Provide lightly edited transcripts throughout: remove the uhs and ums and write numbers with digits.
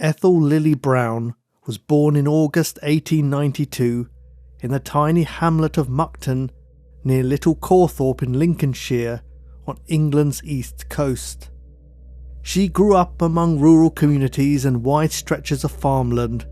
Ethel Lily Brown was born in August 1892 in the tiny hamlet of Muckton near Little Cawthorpe in Lincolnshire on England's east coast. She grew up among rural communities and wide stretches of farmland,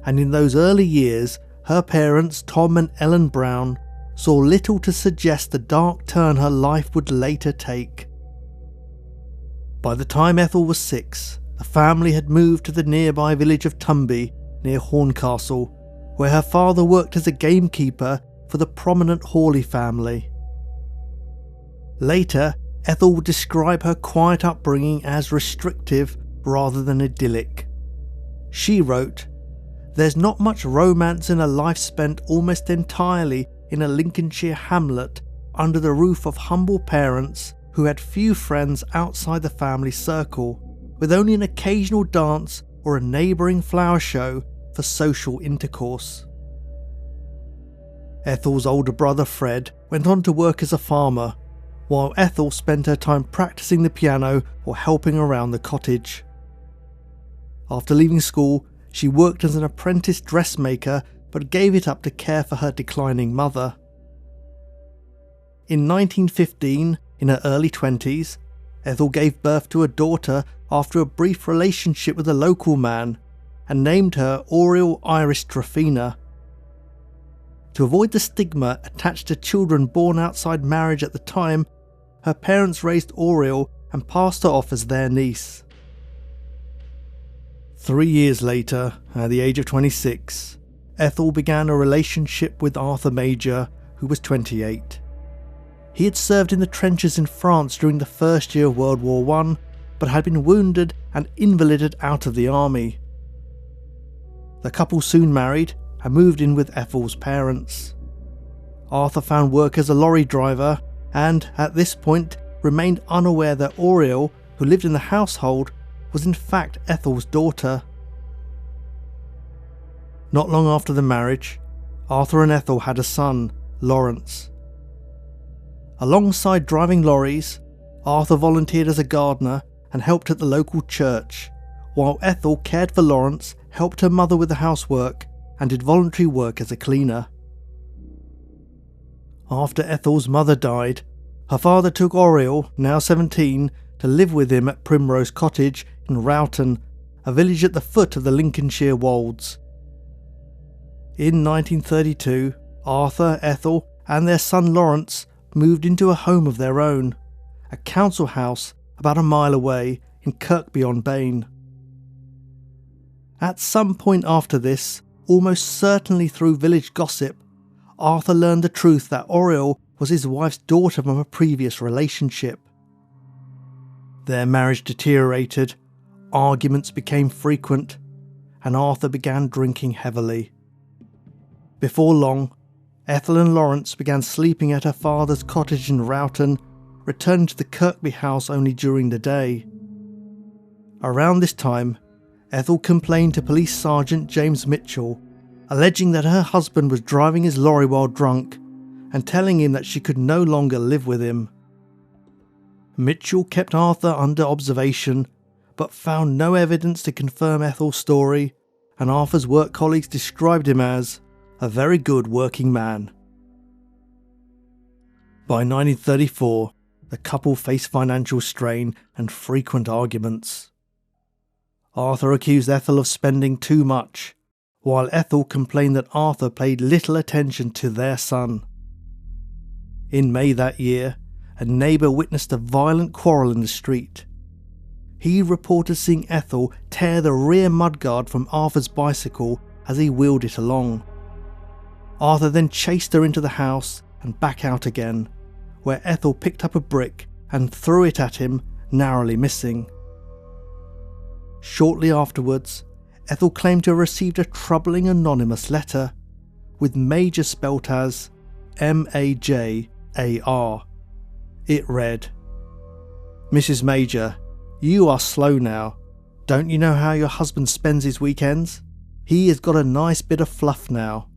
and in those early years her parents Tom and Ellen Brown saw little to suggest the dark turn her life would later take. By the time Ethel was 6, the family had moved to the nearby village of Tumby near Horncastle, where her father worked as a gamekeeper for the prominent Hawley family. Later, Ethel would describe her quiet upbringing as restrictive rather than idyllic. She wrote, "There's not much romance in a life spent almost entirely in a Lincolnshire hamlet under the roof of humble parents who had few friends outside the family circle, with only an occasional dance or a neighbouring flower show for social intercourse." Ethel's older brother Fred went on to work as a farmer, while Ethel spent her time practicing the piano or helping around the cottage. After leaving school, she worked as an apprentice dressmaker but gave it up to care for her declining mother. In 1915, in her early 20s, Ethel gave birth to a daughter after a brief relationship with a local man and named her Oriel Iris Tropina. To avoid the stigma attached to children born outside marriage at the time, her parents raised Oriel and passed her off as their niece. 3 years later, at the age of 26, Ethel began a relationship with Arthur Major, who was 28. He had served in the trenches in France during the first year of World War I, but had been wounded and invalided out of the army. The couple soon married and moved in with Ethel's parents. Arthur found work as a lorry driver and, at this point, remained unaware that Oriel, who lived in the household, was in fact Ethel's daughter. Not long after the marriage, Arthur and Ethel had a son, Lawrence. Alongside driving lorries, Arthur volunteered as a gardener and helped at the local church, while Ethel cared for Lawrence, helped her mother with the housework, and did voluntary work as a cleaner. After Ethel's mother died, her father took Oriel, now 17, to live with him at Primrose Cottage in Rowton, a village at the foot of the Lincolnshire Wolds. In 1932, Arthur, Ethel, and their son Lawrence moved into a home of their own, a council house about a mile away in Kirkby-on-Bane. At some point after this, almost certainly through village gossip, Arthur learned the truth that Oriel was his wife's daughter from a previous relationship. Their marriage deteriorated, arguments became frequent, and Arthur began drinking heavily. Before long, Ethel and Lawrence began sleeping at her father's cottage in Rowton, returning to the Kirkby house only during the day. Around this time, Ethel complained to Police Sergeant James Mitchell, alleging that her husband was driving his lorry while drunk and telling him that she could no longer live with him. Mitchell kept Arthur under observation, but found no evidence to confirm Ethel's story, and Arthur's work colleagues described him as a very good working man. By 1934, the couple faced financial strain and frequent arguments. Arthur accused Ethel of spending too much, while Ethel complained that Arthur paid little attention to their son. In May that year, a neighbour witnessed a violent quarrel in the street. He reported seeing Ethel tear the rear mudguard from Arthur's bicycle as he wheeled it along. Arthur then chased her into the house and back out again, where Ethel picked up a brick and threw it at him, narrowly missing. Shortly afterwards, Ethel claimed to have received a troubling anonymous letter, with Major spelt as M-A-J-A-R. It read, "Mrs. Major, you are slow now. Don't you know how your husband spends his weekends? He has got a nice bit of fluff now.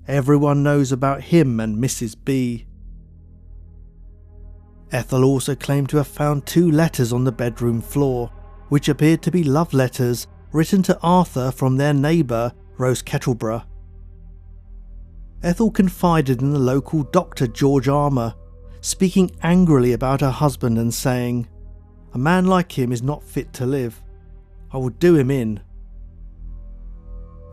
Everyone knows about him and Mrs. B." Ethel also claimed to have found 2 letters on the bedroom floor, which appeared to be love letters written to Arthur from their neighbour, Rose Kettleborough. Ethel confided in the local doctor, George Armour, speaking angrily about her husband and saying, "A man like him is not fit to live. I will do him in."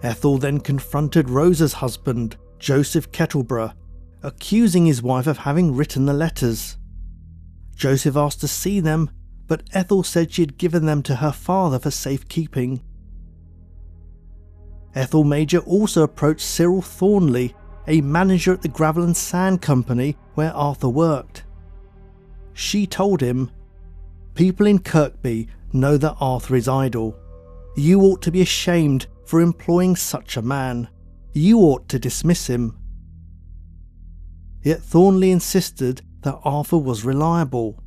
Ethel then confronted Rose's husband, Joseph Kettleborough, accusing his wife of having written the letters. Joseph asked to see them, but Ethel said she had given them to her father for safekeeping. Ethel Major also approached Cyril Thornley, a manager at the Gravel and Sand Company where Arthur worked. She told him, "People in Kirkby know that Arthur is idle. You ought to be ashamed for employing such a man. You ought to dismiss him." Yet Thornley insisted that Arthur was reliable.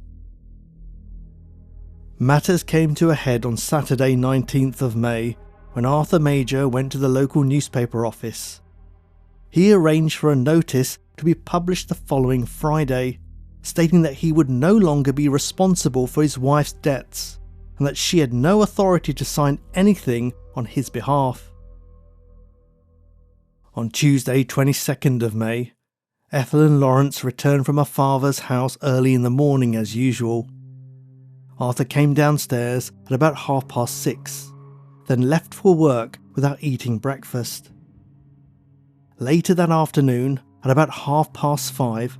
Matters came to a head on Saturday 19th of May when Arthur Major went to the local newspaper office. He arranged for a notice to be published the following Friday, stating that he would no longer be responsible for his wife's debts and that she had no authority to sign anything on his behalf. On Tuesday 22nd of May, Ethel and Lawrence returned from her father's house early in the morning as usual. Arthur came downstairs at about 6:30, then left for work without eating breakfast. Later that afternoon, at about 5:30,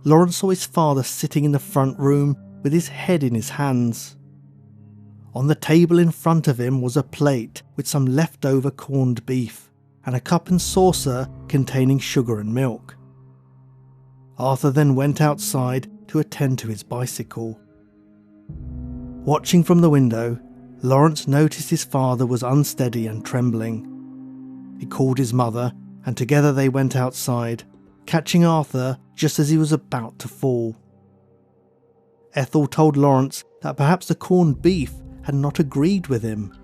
Lawrence saw his father sitting in the front room with his head in his hands. On the table in front of him was a plate with some leftover corned beef and a cup and saucer containing sugar and milk. Arthur then went outside to attend to his bicycle. Watching from the window, Lawrence noticed his father was unsteady and trembling. He called his mother, and together they went outside, catching Arthur just as he was about to fall. Ethel told Lawrence that perhaps the corned beef had not agreed with him.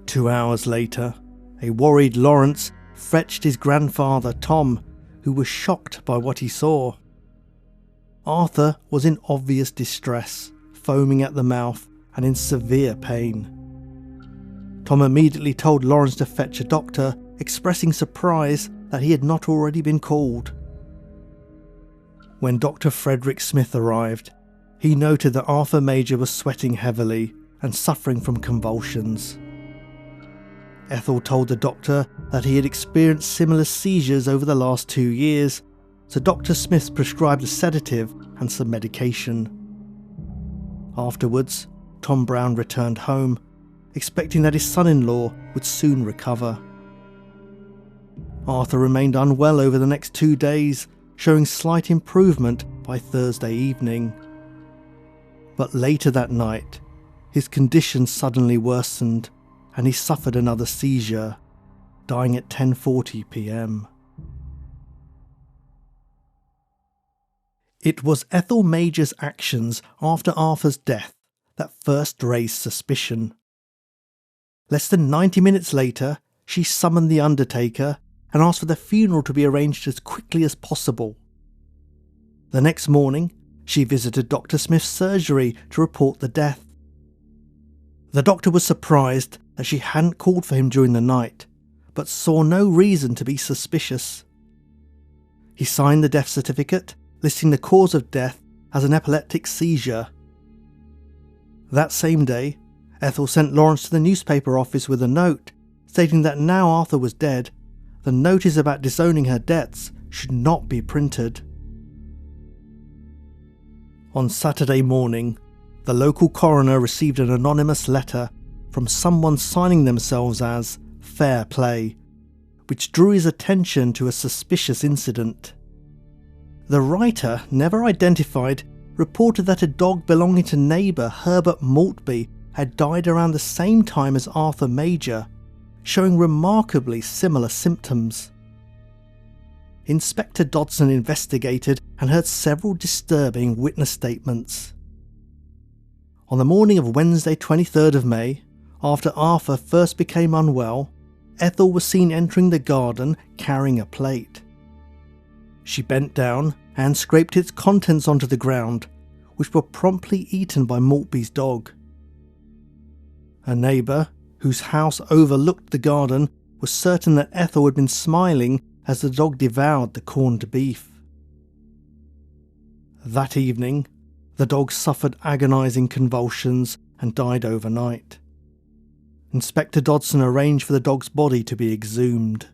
2 hours later, a worried Lawrence fetched his grandfather Tom, who was shocked by what he saw. Arthur was in obvious distress, foaming at the mouth and in severe pain. Tom immediately told Lawrence to fetch a doctor, expressing surprise that he had not already been called. When Dr. Frederick Smith arrived, he noted that Arthur Major was sweating heavily and suffering from convulsions. Ethel told the doctor that he had experienced similar seizures over the last 2 years, so Dr. Smith prescribed a sedative and some medication. Afterwards, Tom Brown returned home, expecting that his son-in-law would soon recover. Arthur remained unwell over the next 2 days, showing slight improvement by Thursday evening. But later that night, his condition suddenly worsened and he suffered another seizure, dying at 10:40 p.m. It was Ethel Major's actions after Arthur's death that first raised suspicion. Less than 90 minutes later, she summoned the undertaker and asked for the funeral to be arranged as quickly as possible. The next morning, she visited Dr. Smith's surgery to report the death. The doctor was surprised that she hadn't called for him during the night, but saw no reason to be suspicious. He signed the death certificate, listing the cause of death as an epileptic seizure. That same day, Ethel sent Lawrence to the newspaper office with a note stating that now Arthur was dead, the notice about disowning her debts should not be printed. On Saturday morning, the local coroner received an anonymous letter from someone signing themselves as Fair Play, which drew his attention to a suspicious incident. The writer, never identified, reported that a dog belonging to neighbour Herbert Maltby had died around the same time as Arthur Major, showing remarkably similar symptoms. Inspector Dodson investigated and heard several disturbing witness statements. On the morning of Wednesday 23rd of May, after Arthur first became unwell, Ethel was seen entering the garden carrying a plate. She bent down and scraped its contents onto the ground, which were promptly eaten by Maltby's dog. A neighbour, whose house overlooked the garden, was certain that Ethel had been smiling as the dog devoured the corned beef. That evening, the dog suffered agonising convulsions and died overnight. Inspector Dodson arranged for the dog's body to be exhumed.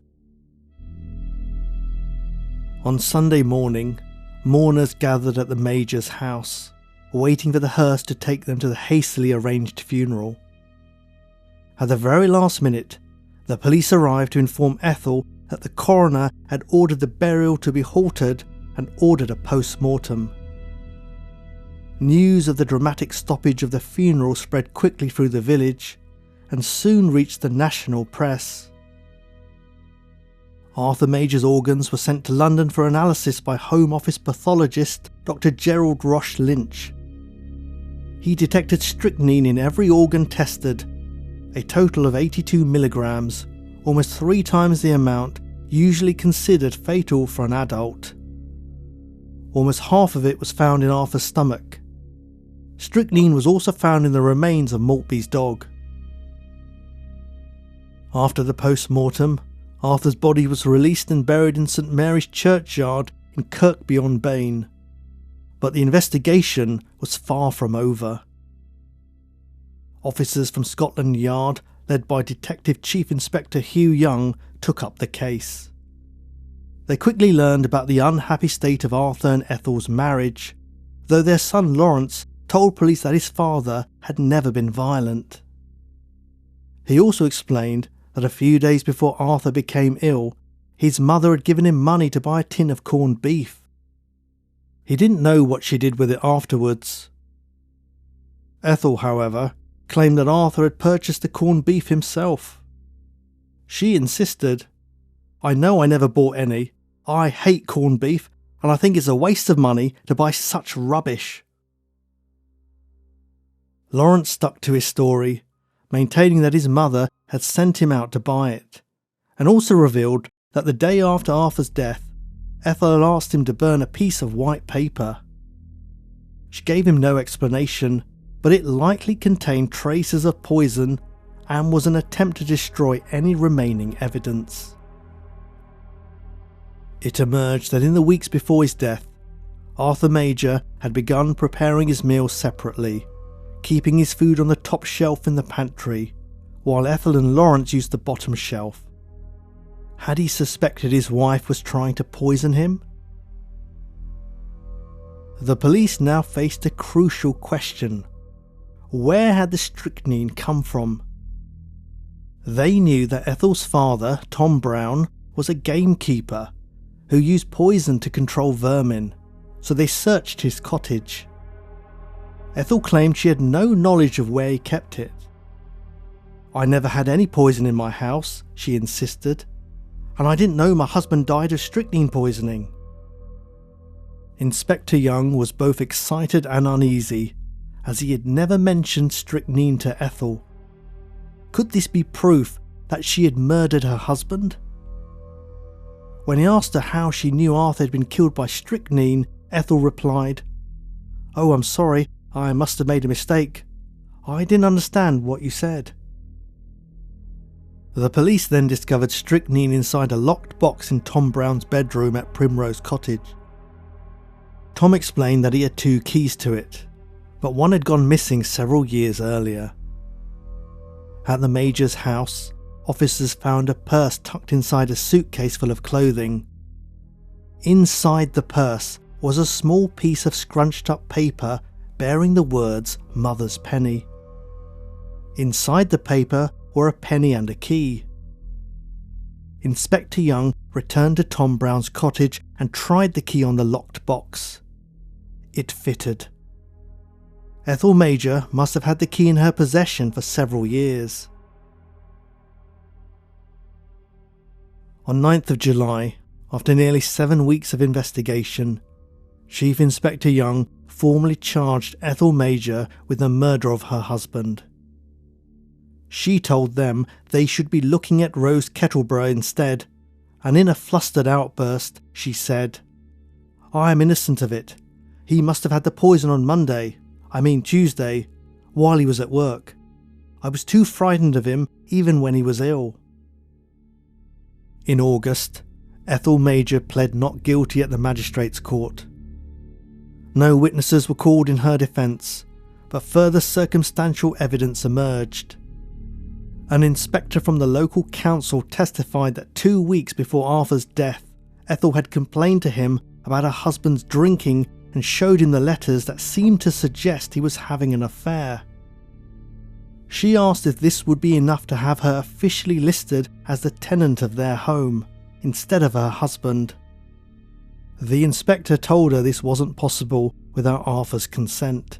On Sunday morning, mourners gathered at the Major's house, waiting for the hearse to take them to the hastily arranged funeral. At the very last minute, the police arrived to inform Ethel that the coroner had ordered the burial to be halted and ordered a post-mortem. News of the dramatic stoppage of the funeral spread quickly through the village and soon reached the national press. Arthur Major's organs were sent to London for analysis by Home Office pathologist Dr. Gerald Roche Lynch. He detected strychnine in every organ tested, a total of 82 milligrams, almost 3 times the amount usually considered fatal for an adult. Almost half of it was found in Arthur's stomach. Strychnine was also found in the remains of Maltby's dog. After the post-mortem, Arthur's body was released and buried in St Mary's Churchyard in Kirkby-on-Bane. But the investigation was far from over. Officers from Scotland Yard, led by Detective Chief Inspector Hugh Young, took up the case. They quickly learned about the unhappy state of Arthur and Ethel's marriage, though their son Lawrence told police that his father had never been violent. He also explained that a few days before Arthur became ill, his mother had given him money to buy a tin of corned beef. He didn't know what she did with it afterwards. Ethel, however, claimed that Arthur had purchased the corned beef himself. She insisted, "I know I never bought any. I hate corned beef, and I think it's a waste of money to buy such rubbish." Lawrence stuck to his story, maintaining that his mother had sent him out to buy it, and also revealed that the day after Arthur's death, Ethel had asked him to burn a piece of white paper. She gave him no explanation, but it likely contained traces of poison and was an attempt to destroy any remaining evidence. It emerged that in the weeks before his death, Arthur Major had begun preparing his meals separately, keeping his food on the top shelf in the pantry, while Ethel and Lawrence used the bottom shelf. Had he suspected his wife was trying to poison him? The police now faced a crucial question. Where had the strychnine come from? They knew that Ethel's father, Tom Brown, was a gamekeeper who used poison to control vermin, so they searched his cottage. Ethel claimed she had no knowledge of where he kept it. "I never had any poison in my house," she insisted, "and I didn't know my husband died of strychnine poisoning." Inspector Young was both excited and uneasy, as he had never mentioned strychnine to Ethel. Could this be proof that she had murdered her husband? When he asked her how she knew Arthur had been killed by strychnine, Ethel replied, "Oh, I'm sorry, I must have made a mistake. I didn't understand what you said." The police then discovered strychnine inside a locked box in Tom Brown's bedroom at Primrose Cottage. Tom explained that he had 2 keys to it, but one had gone missing several years earlier. At the Major's house, officers found a purse tucked inside a suitcase full of clothing. Inside the purse was a small piece of scrunched up paper bearing the words "Mother's Penny." Inside the paper were a penny and a key. Inspector Young returned to Tom Brown's cottage and tried the key on the locked box. It fitted. Ethel Major must have had the key in her possession for several years. On 9th of July, after nearly 7 weeks of investigation, Chief Inspector Young formally charged Ethel Major with the murder of her husband. She told them they should be looking at Rose Kettleborough instead, and in a flustered outburst, she said, "I am innocent of it. He must have had the poison on Tuesday, while he was at work. I was too frightened of him even when he was ill." In August, Ethel Major pled not guilty at the magistrates' court. No witnesses were called in her defence, but further circumstantial evidence emerged. An inspector from the local council testified that 2 weeks before Arthur's death, Ethel had complained to him about her husband's drinking and showed him the letters that seemed to suggest he was having an affair. She asked if this would be enough to have her officially listed as the tenant of their home, instead of her husband. The inspector told her this wasn't possible without Arthur's consent.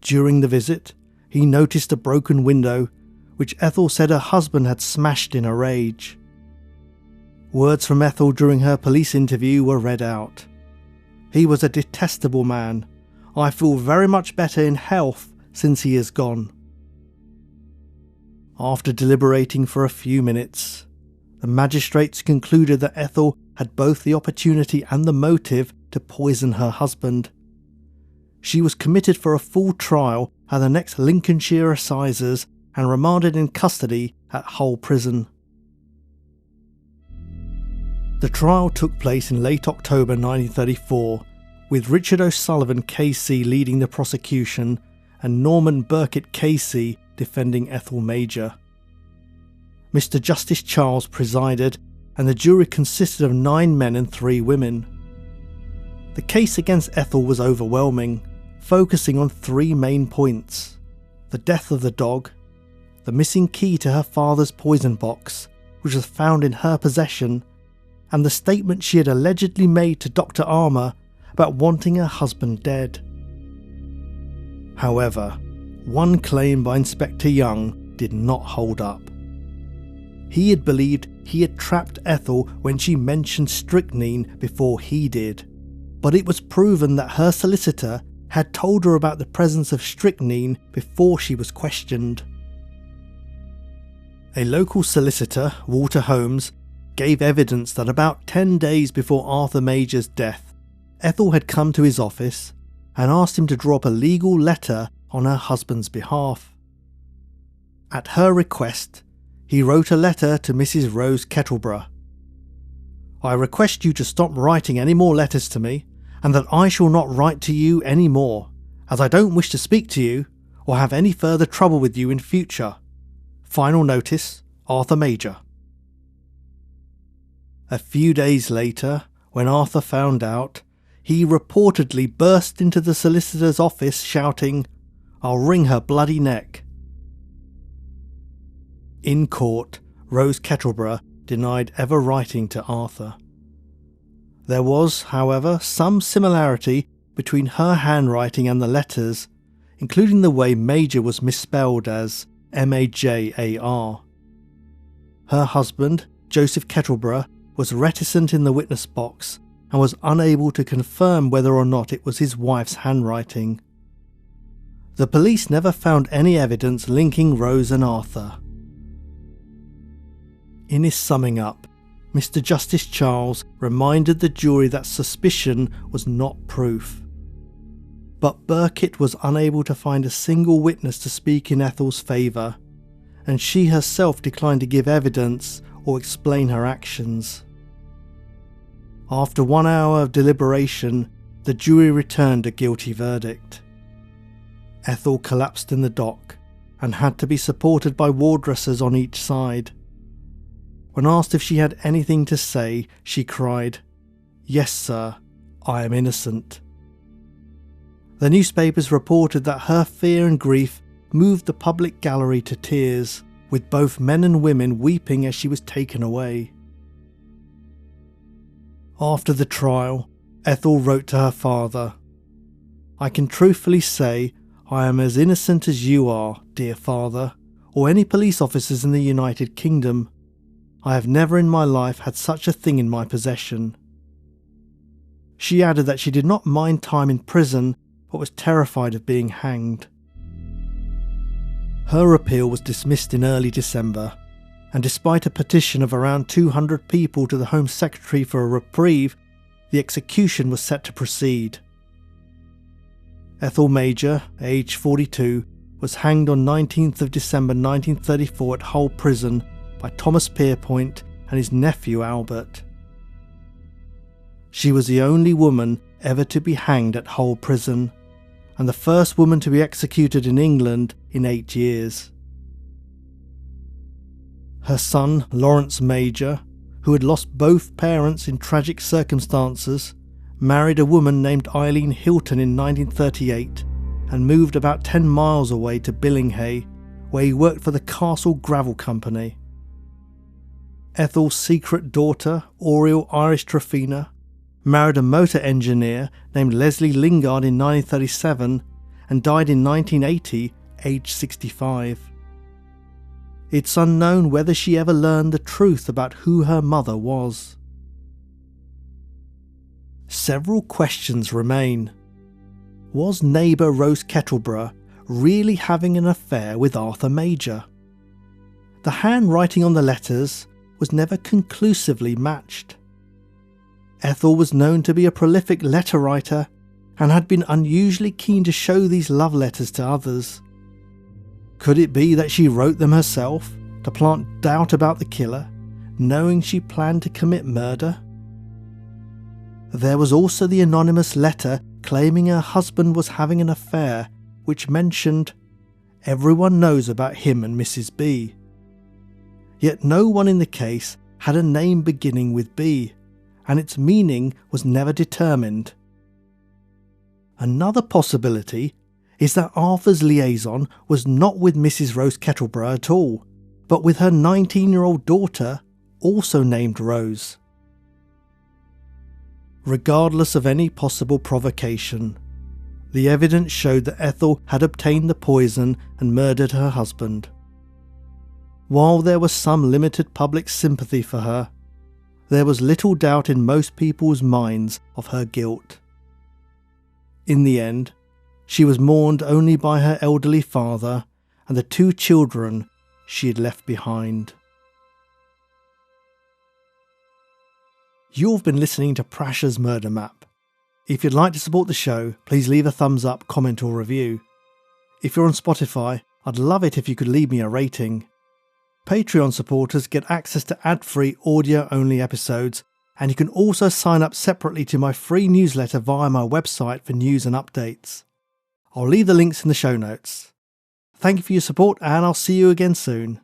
During the visit, he noticed a broken window, which Ethel said her husband had smashed in a rage. Words from Ethel during her police interview were read out. "He was a detestable man. I feel very much better in health since he is gone." After deliberating for a few minutes, the magistrates concluded that Ethel had both the opportunity and the motive to poison her husband. She was committed for a full trial at the next Lincolnshire Assizes and remanded in custody at Hull Prison. The trial took place in late October 1934, with Richard O'Sullivan KC leading the prosecution and Norman Burkitt KC defending Ethel Major. Mr. Justice Charles presided, and the jury consisted of 9 men and 3 women. The case against Ethel was overwhelming, focusing on 3 main points: the death of the dog, the missing key to her father's poison box, which was found in her possession, and the statement she had allegedly made to Dr. Armour about wanting her husband dead. However, one claim by Inspector Young did not hold up. He had believed he had trapped Ethel when she mentioned strychnine before he did, but it was proven that her solicitor had told her about the presence of strychnine before she was questioned. A local solicitor, Walter Holmes, gave evidence that about 10 days before Arthur Major's death, Ethel had come to his office and asked him to drop a legal letter on her husband's behalf. At her request, he wrote a letter to Mrs. Rose Kettleborough. "I request you to stop writing any more letters to me, and that I shall not write to you any more, as I don't wish to speak to you or have any further trouble with you in future. Final notice, Arthur Major." A few days later, when Arthur found out, he reportedly burst into the solicitor's office shouting, "I'll wring her bloody neck." In court, Rose Kettleborough denied ever writing to Arthur. There was, however, some similarity between her handwriting and the letters, including the way Major was misspelled as Majar. Her husband, Joseph Kettleborough, was reticent in the witness box and was unable to confirm whether or not it was his wife's handwriting. The police never found any evidence linking Rose and Arthur. In his summing up, Mr. Justice Charles reminded the jury that suspicion was not proof. But Burkitt was unable to find a single witness to speak in Ethel's favour, and she herself declined to give evidence or explain her actions. After 1 hour of deliberation, the jury returned a guilty verdict. Ethel collapsed in the dock and had to be supported by wardressers on each side. When asked if she had anything to say, she cried, "Yes, sir, I am innocent." The newspapers reported that her fear and grief moved the public gallery to tears, with both men and women weeping as she was taken away. After the trial, Ethel wrote to her father, "I can truthfully say I am as innocent as you are, dear father, or any police officers in the United Kingdom. I have never in my life had such a thing in my possession." She added that she did not mind time in prison, but was terrified of being hanged. Her appeal was dismissed in early December, and despite a petition of around 200 people to the Home Secretary for a reprieve, the execution was set to proceed. Ethel Major, aged 42, was hanged on 19th of December 1934 at Hull Prison by Thomas Pierpoint and his nephew Albert. She was the only woman ever to be hanged at Hull Prison, and the first woman to be executed in England in 8 years. Her son, Lawrence Major, who had lost both parents in tragic circumstances, married a woman named Eileen Hilton in 1938 and moved about 10 miles away to Billinghay, where he worked for the Castle Gravel Company. Ethel's secret daughter, Oriel Irish Tryphena, married a motor engineer named Leslie Lingard in 1937 and died in 1980, aged 65. It's unknown whether she ever learned the truth about who her mother was. Several questions remain. Was neighbour Rose Kettleborough really having an affair with Arthur Major? The handwriting on the letters was never conclusively matched. Ethel was known to be a prolific letter writer and had been unusually keen to show these love letters to others. Could it be that she wrote them herself to plant doubt about the killer, knowing she planned to commit murder? There was also the anonymous letter claiming her husband was having an affair, which mentioned, "Everyone knows about him and Mrs. B." Yet no one in the case had a name beginning with B, and its meaning was never determined. Another possibility is that Arthur's liaison was not with Mrs. Rose Kettleborough at all, but with her 19-year-old daughter, also named Rose. Regardless of any possible provocation, the evidence showed that Ethel had obtained the poison and murdered her husband. While there was some limited public sympathy for her, there was little doubt in most people's minds of her guilt. In the end, she was mourned only by her elderly father and the 2 children she had left behind. You've been listening to Prash's Murder Map. If you'd like to support the show, please leave a thumbs up, comment or review. If you're on Spotify, I'd love it if you could leave me a rating. Patreon supporters get access to ad-free audio-only episodes, and you can also sign up separately to my free newsletter via my website for news and updates. I'll leave the links in the show notes. Thank you for your support, and I'll see you again soon.